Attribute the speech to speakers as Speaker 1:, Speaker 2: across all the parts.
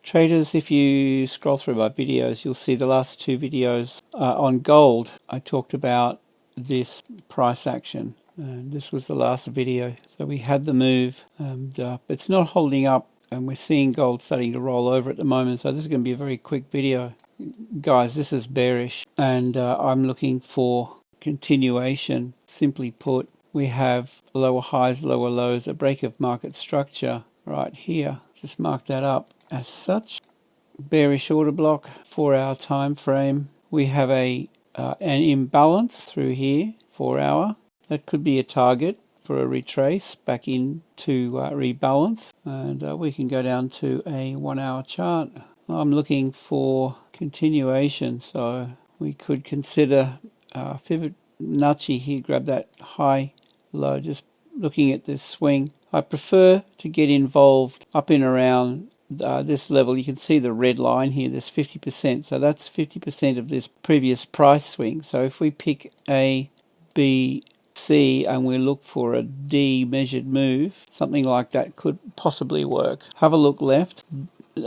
Speaker 1: Traders, if you scroll through my videos, you'll see the last two videos on gold. I talked about this price action, and this was the last video. So we had the move, and it's not holding up, and we're seeing gold starting to roll over at the moment. So this is going to be a very quick video. Guys, this is bearish, and I'm looking for continuation. Simply put, we have lower highs, lower lows, a break of market structure right here. Just mark that up as such. Bearish order block, 4-hour time frame. We have an imbalance through here, 4-hour. That could be a target for a retrace back into rebalance, and we can go down to a 1-hour chart. I'm looking for continuation, so we could consider Fibonacci here. Grab that high low, just looking at this swing. I prefer to get involved up in around this level. You can see the red line here, this 50%. So that's 50% of this previous price swing. So if we pick A, B, C, and we look for a D measured move, something like that could possibly work. Have a look left.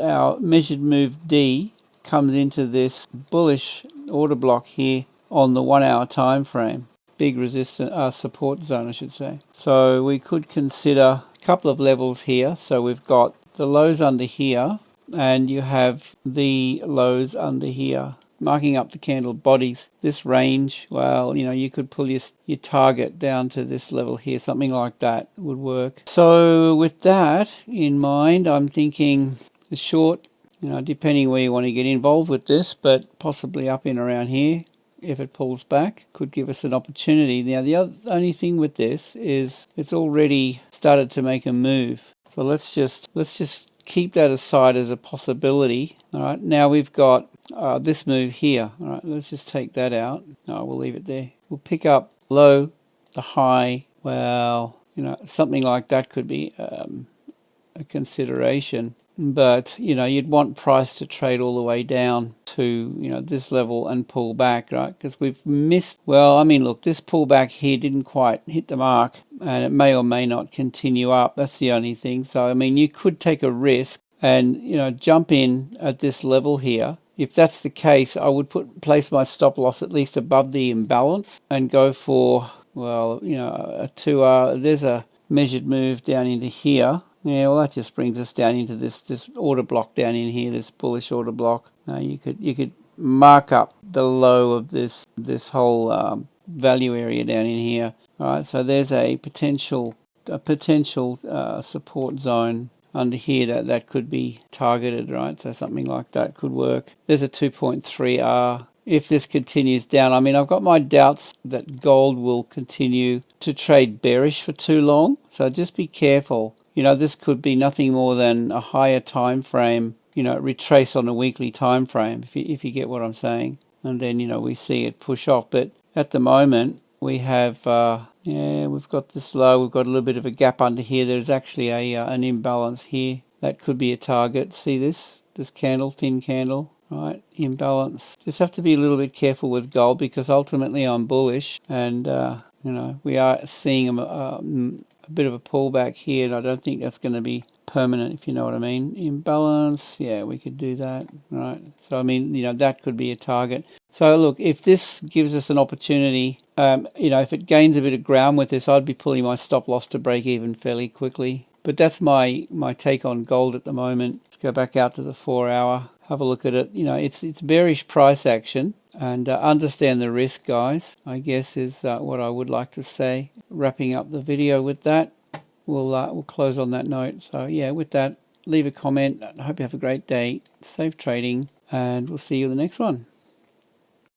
Speaker 1: Our measured move D comes into this bullish order block here on the 1-hour time frame. Big resistance, support zone, I should say. So we could consider a couple of levels here. So we've got the lows under here, and you have the lows under here, marking up the candle bodies. This range, well, you could pull your target down to this level here, something like that would work. So with that in mind, I'm thinking the short, depending where you want to get involved with this, but possibly up in around here. If it pulls back, could give us an opportunity. Now the only thing with this is it's already started to make a move. So let's just keep that aside as a possibility. All right, now we've got this move here. All right, let's just take that out. No, we'll leave it there. We'll pick up low, the high. Well, something like that could be a consideration. But you'd want price to trade all the way down to this level and pull back, right? Because we've missed. Well, look, this pullback here didn't quite hit the mark, and it may or may not continue up. That's the only thing. So you could take a risk and jump in at this level here. If that's the case, I would place my stop loss at least above the imbalance and go for, well, a 2-hour. There's a measured move down into here. Yeah, well, that just brings us down into this order block down in here, this bullish order block. You could mark up the low of this whole value area down in here. All right, so there's a potential support zone under here that could be targeted, right? So something like that could work. There's a 2.3R. If this continues down, I've got my doubts that gold will continue to trade bearish for too long. So just be careful. This could be nothing more than a higher time frame, retrace on a weekly time frame, if you get what I'm saying. And then, we see it push off. But at the moment, we have, we've got this low. We've got a little bit of a gap under here. There's actually an imbalance here. That could be a target. See this candle, thin candle, right? Imbalance. Just have to be a little bit careful with gold because ultimately I'm bullish. And, we are seeing a bit of a pullback here, and I don't think that's going to be permanent, if you know what I mean. Imbalance, yeah, we could do that, right? So that could be a target. So look, if this gives us an opportunity, if it gains a bit of ground with this, I'd be pulling my stop loss to break even fairly quickly. But that's my take on gold at the moment. Let's go back out to the 4-hour, have a look at it. It's bearish price action. And understand the risk, guys, I guess is what I would like to say. Wrapping up the video with that, we'll close on that note. So yeah, with that, leave a comment. I hope you have a great day. Safe trading, and we'll see you in the next one.